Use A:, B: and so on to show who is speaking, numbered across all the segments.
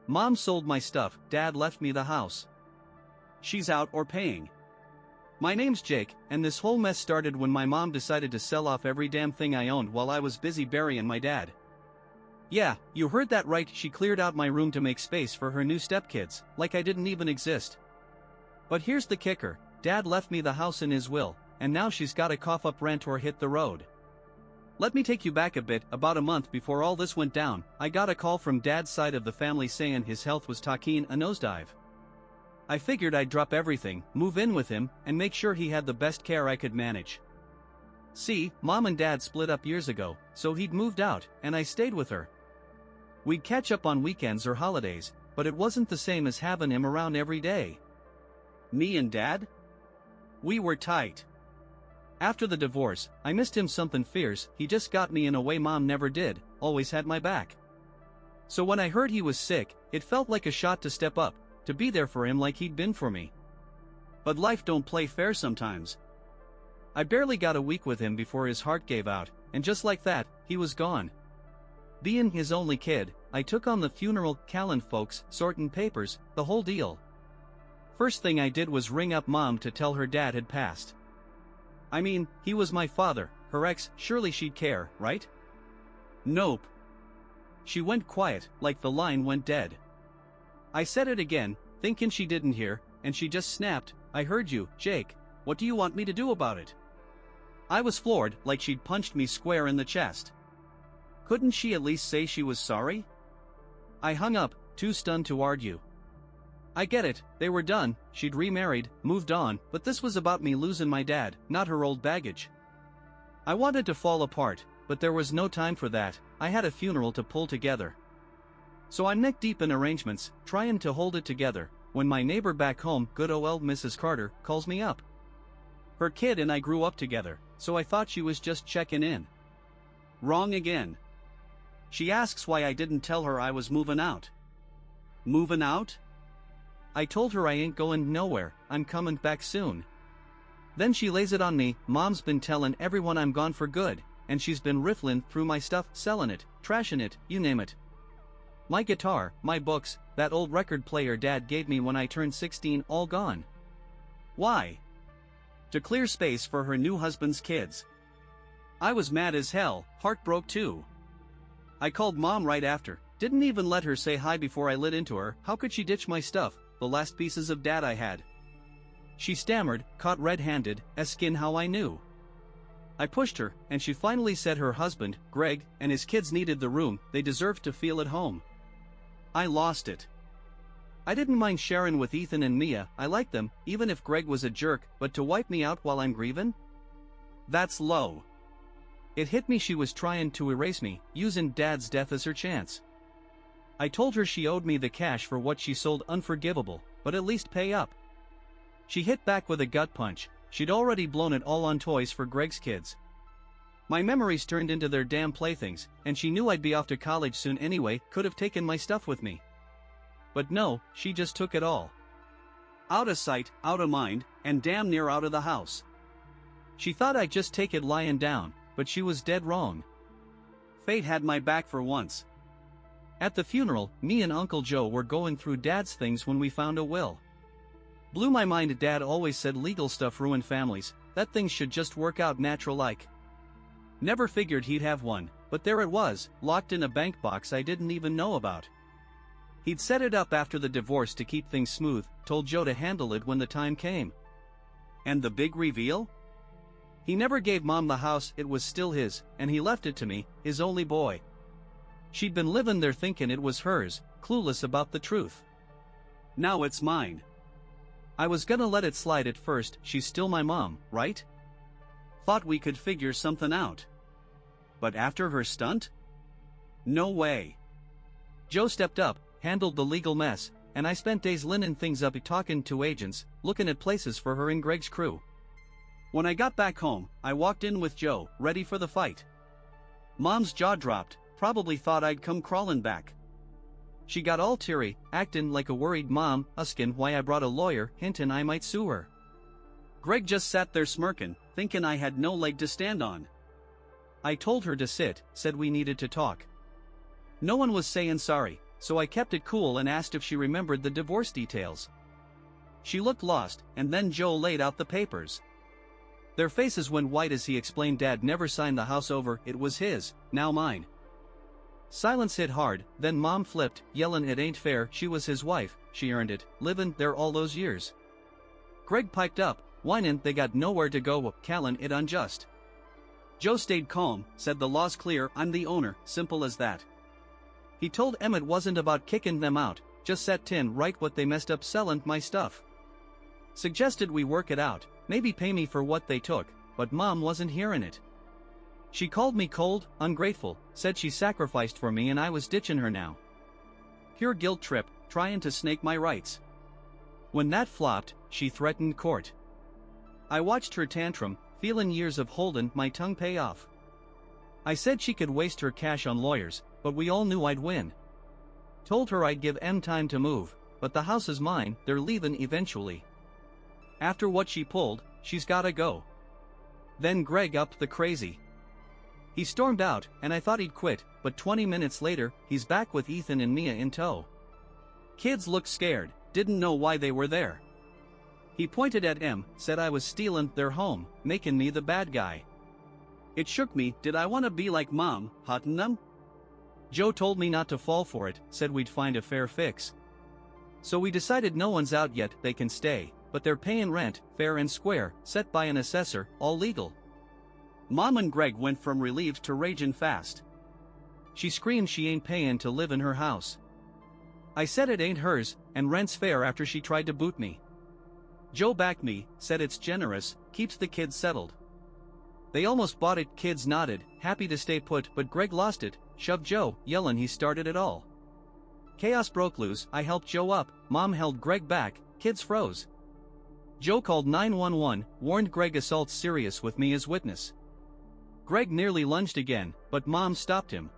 A: Mom sold my stuff, Dad left me the house. She's out or paying. My name's Jake, and this whole mess started when my mom decided to sell off every damn thing I owned while I was busy burying my dad. Yeah, you heard that right, she cleared out my room to make space for her new stepkids, like I didn't even exist. But here's the kicker, Dad left me the house in his will, and now she's gotta cough up rent or hit the road. Let me take you back a bit. About a month before all this went down, I got a call from Dad's side of the family saying his health was taking a nosedive. I figured I'd drop everything, move in with him, and make sure he had the best care I could manage. See, Mom and Dad split up years ago, so he'd moved out, and I stayed with her. We'd catch up on weekends or holidays, but it wasn't the same as having him around every day. Me and Dad? We were tight. After the divorce, I missed him something fierce. He just got me in a way Mom never did, always had my back. So when I heard he was sick, it felt like a shot to step up, to be there for him like he'd been for me. But life don't play fair sometimes. I barely got a week with him before his heart gave out, and just like that, he was gone. Being his only kid, I took on the funeral, calling folks, sorting papers, the whole deal. First thing I did was ring up Mom to tell her Dad had passed. I mean, he was my father, her ex, surely she'd care, right? Nope. She went quiet, like the line went dead. I said it again, thinking she didn't hear, and she just snapped, I heard you, Jake, what do you want me to do about it? I was floored, like she'd punched me square in the chest. Couldn't she at least say she was sorry? I hung up, too stunned to argue. I get it, they were done, she'd remarried, moved on, but this was about me losing my dad, not her old baggage. I wanted to fall apart, but there was no time for that, I had a funeral to pull together. So I'm neck deep in arrangements, trying to hold it together, when my neighbor back home, good old Mrs. Carter, calls me up. Her kid and I grew up together, so I thought she was just checking in. Wrong again. She asks why I didn't tell her I was moving out. Moving out? I told her I ain't going nowhere, I'm coming back soon. Then she lays it on me, Mom's been telling everyone I'm gone for good, and she's been riffling through my stuff, selling it, trashing it, you name it. My guitar, my books, that old record player Dad gave me when I turned 16, all gone. Why? To clear space for her new husband's kids. I was mad as hell, heartbroken too. I called Mom right after, didn't even let her say hi before I lit into her. How could she ditch my stuff, the last pieces of Dad I had? She stammered, caught red-handed, asking how I knew. I pushed her, and she finally said her husband, Greg, and his kids needed the room, they deserved to feel at home. I lost it. I didn't mind sharing with Ethan and Mia, I liked them, even if Greg was a jerk, but to wipe me out while I'm grieving? That's low. It hit me she was trying to erase me, using Dad's death as her chance. I told her she owed me the cash for what she sold, unforgivable, but at least pay up. She hit back with a gut punch, she'd already blown it all on toys for Greg's kids. My memories turned into their damn playthings, and she knew I'd be off to college soon anyway, could have taken my stuff with me. But no, she just took it all. Out of sight, out of mind, and damn near out of the house. She thought I'd just take it lying down, but she was dead wrong. Fate had my back for once. At the funeral, me and Uncle Joe were going through Dad's things when we found a will. Blew my mind. Dad always said legal stuff ruined families, that things should just work out natural like. Never figured he'd have one, but there it was, locked in a bank box I didn't even know about. He'd set it up after the divorce to keep things smooth, told Joe to handle it when the time came. And the big reveal? He never gave Mom the house, it was still his, and he left it to me, his only boy. She'd been living there thinking it was hers, clueless about the truth. Now it's mine. I was gonna let it slide at first, she's still my mom, right? Thought we could figure something out. But after her stunt? No way. Joe stepped up, handled the legal mess, and I spent days lining things up, talking to agents, looking at places for her and Greg's crew. When I got back home, I walked in with Joe, ready for the fight. Mom's jaw dropped, probably thought I'd come crawling back. She got all teary, acting like a worried mom, asking why I brought a lawyer, hinting I might sue her. Greg just sat there smirking, thinking I had no leg to stand on. I told her to sit, said we needed to talk. No one was saying sorry, so I kept it cool and asked if she remembered the divorce details. She looked lost, and then Joe laid out the papers. Their faces went white as he explained Dad never signed the house over, it was his, now mine. Silence hit hard, then Mom flipped, yellin' it ain't fair, she was his wife, she earned it, livin' there all those years. Greg piped up, whinin' they got nowhere to go, callin' it unjust. Joe stayed calm, said the law's clear, I'm the owner, simple as that. He told Em it wasn't about kicking them out, just set tin right what they messed up sellin' my stuff. Suggested we work it out, maybe pay me for what they took, but Mom wasn't hearin' it. She called me cold, ungrateful, said she sacrificed for me and I was ditching her now. Pure guilt trip, trying to snake my rights. When that flopped, she threatened court. I watched her tantrum, feelin' years of holdin' my tongue pay off. I said she could waste her cash on lawyers, but we all knew I'd win. Told her I'd give Em time to move, but the house is mine, they're leavin' eventually. After what she pulled, she's gotta go. Then Greg upped the crazy. He stormed out, and I thought he'd quit, but 20 minutes later, he's back with Ethan and Mia in tow. Kids looked scared, didn't know why they were there. He pointed at Em, said I was stealin' their home, making me the bad guy. It shook me, did I want to be like Mom, huntin' them? Joe told me not to fall for it, said we'd find a fair fix. So we decided no one's out yet, they can stay, but they're payin' rent, fair and square, set by an assessor, all legal. Mom and Greg went from relieved to ragin' fast. She screamed she ain't payin' to live in her house. I said it ain't hers, and rent's fair after she tried to boot me. Joe backed me, said it's generous, keeps the kids settled. They almost bought it, kids nodded, happy to stay put, but Greg lost it, shoved Joe, yellin' he started it all. Chaos broke loose, I helped Joe up, Mom held Greg back, kids froze. Joe called 911, warned Greg assault's serious with me as witness. Greg nearly lunged again, but Mom stopped him.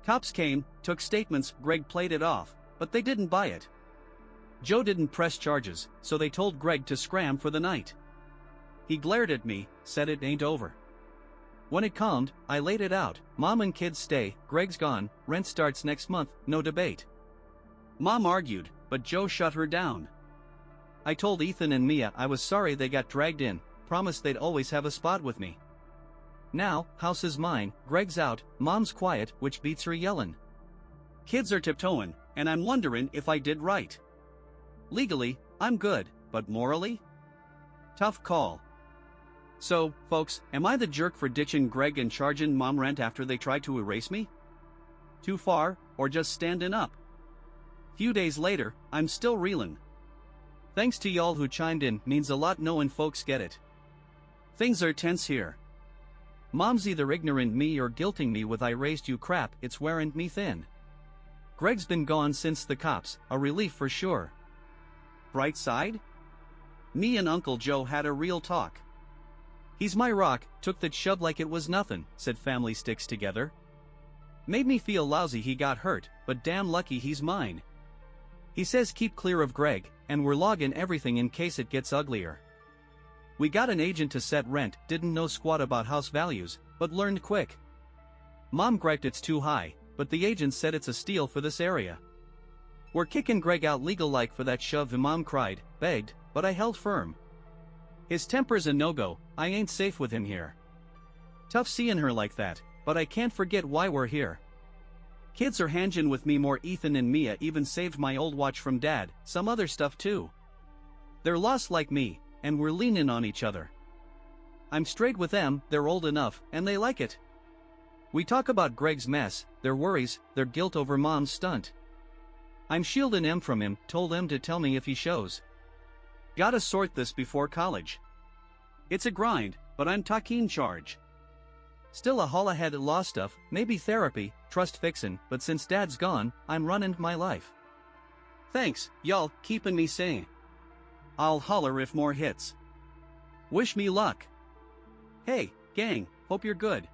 A: Cops came, took statements, Greg played it off, but they didn't buy it. Joe didn't press charges, so they told Greg to scram for the night. He glared at me, said it ain't over. When it calmed, I laid it out, Mom and kids stay, Greg's gone, rent starts next month, no debate. Mom argued, but Joe shut her down. I told Ethan and Mia I was sorry they got dragged in, promised they'd always have a spot with me. Now, house is mine, Greg's out, Mom's quiet, which beats her yellin'. Kids are tiptoeing, and I'm wonderin' if I did right. Legally, I'm good, but morally? Tough call. So, folks, am I the jerk for ditching Greg and charging Mom rent after they tried to erase me? Too far, or just standing up? Few days later, I'm still reelin'. Thanks to y'all who chimed in, means a lot knowing folks get it. Things are tense here. Mom's either ignoring me or guilting me with I raised you crap, it's wearing me thin. Greg's been gone since the cops, a relief for sure. Bright side? Me and Uncle Joe had a real talk. He's my rock, took that shove like it was nothing, said family sticks together. Made me feel lousy he got hurt, but damn lucky he's mine. He says keep clear of Greg, and we're logging everything in case it gets uglier. We got an agent to set rent, didn't know squat about house values, but learned quick. Mom griped it's too high, but the agent said it's a steal for this area. We're kicking Greg out legal like for that shove, Mom cried, begged, but I held firm. His temper's a no-go, I ain't safe with him here. Tough seeing her like that, but I can't forget why we're here. Kids are hangin' with me more, Ethan and Mia even saved my old watch from Dad, some other stuff too. They're lost like me, and we're leanin' on each other. I'm straight with them, they're old enough, and they like it. We talk about Greg's mess, their worries, their guilt over Mom's stunt. I'm shielding Em from him, told him to tell me if he shows. Gotta sort this before college. It's a grind, but I'm taking charge. Still a haul ahead at law stuff, maybe therapy, trust fixin', but since Dad's gone, I'm running my life. Thanks, y'all, keeping me sane. I'll holler if more hits. Wish me luck. Hey, gang, hope you're good.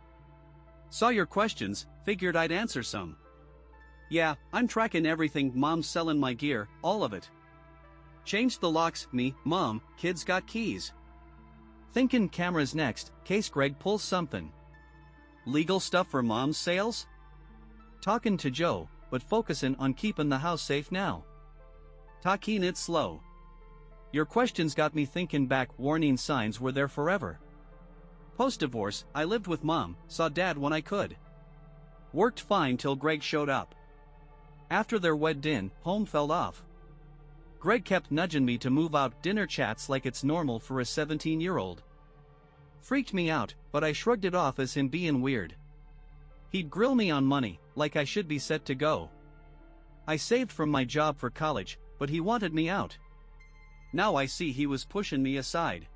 A: Saw your questions, figured I'd answer some. Yeah, I'm tracking everything, Mom's selling my gear, all of it. Changed the locks, me, Mom, kids got keys. Thinking cameras next, case Greg pulls something. Legal stuff for Mom's sales? Talking to Joe, but focusing on keeping the house safe now. Taking it slow. Your questions got me thinking back. Warning signs were there forever. Post-divorce, I lived with mom, saw dad when I could. Worked fine till Greg showed up. After their wedding, home fell off. Greg kept nudging me to move out. Dinner chats like it's normal for a 17-year-old. Freaked me out, but I shrugged it off as him being weird. He'd grill me on money, like I should be set to go. I saved from my job for college, but he wanted me out. Now I see he was pushing me aside.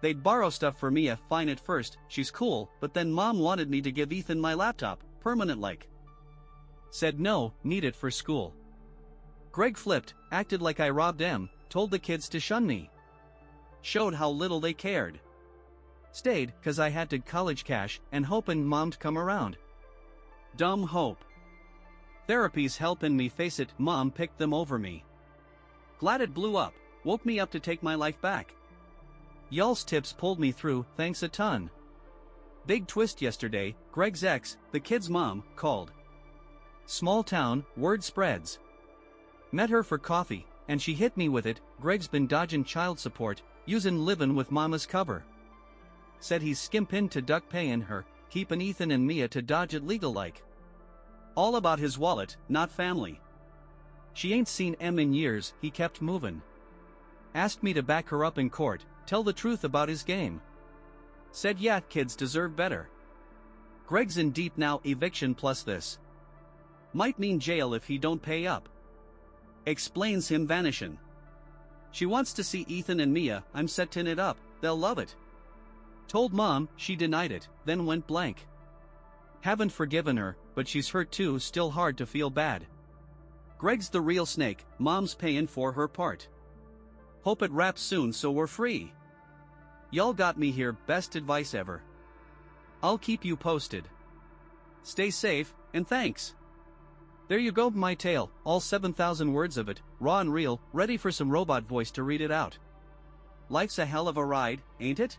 A: They'd borrow stuff for Mia, fine at first, she's cool, but then mom wanted me to give Ethan my laptop, permanent like. Said no, need it for school. Greg flipped, acted like I robbed him, told the kids to shun me. Showed how little they cared. Stayed, cause I had to college cash, and hoping mom'd come around. Dumb hope. Therapy's helping me face it, mom picked them over me. Glad it blew up, woke me up to take my life back. Y'all's tips pulled me through, thanks a ton. Big twist yesterday, Greg's ex, the kid's mom, called. Small town, word spreads. Met her for coffee, and she hit me with it. Greg's been dodging child support, using livin' with mama's cover. Said he's skimpin' to duck payin' her, keepin' Ethan and Mia to dodge it legal like. All about his wallet, not family. She ain't seen M in years, he kept movin'. Asked me to back her up in court, tell the truth about his game. Said yeah, kids deserve better. Greg's in deep now, eviction plus this. Might mean jail if he don't pay up. Explains him vanishin'. She wants to see Ethan and Mia, I'm settin' it up, they'll love it. Told mom, she denied it, then went blank. Haven't forgiven her, but she's hurt too, still hard to feel bad. Greg's the real snake, mom's payin' for her part. Hope it wraps soon so we're free. Y'all got me here, best advice ever. I'll keep you posted. Stay safe, and thanks. There you go, my tale, all 7,000 words of it, raw and real, ready for some robot voice to read it out. Life's a hell of a ride, ain't it?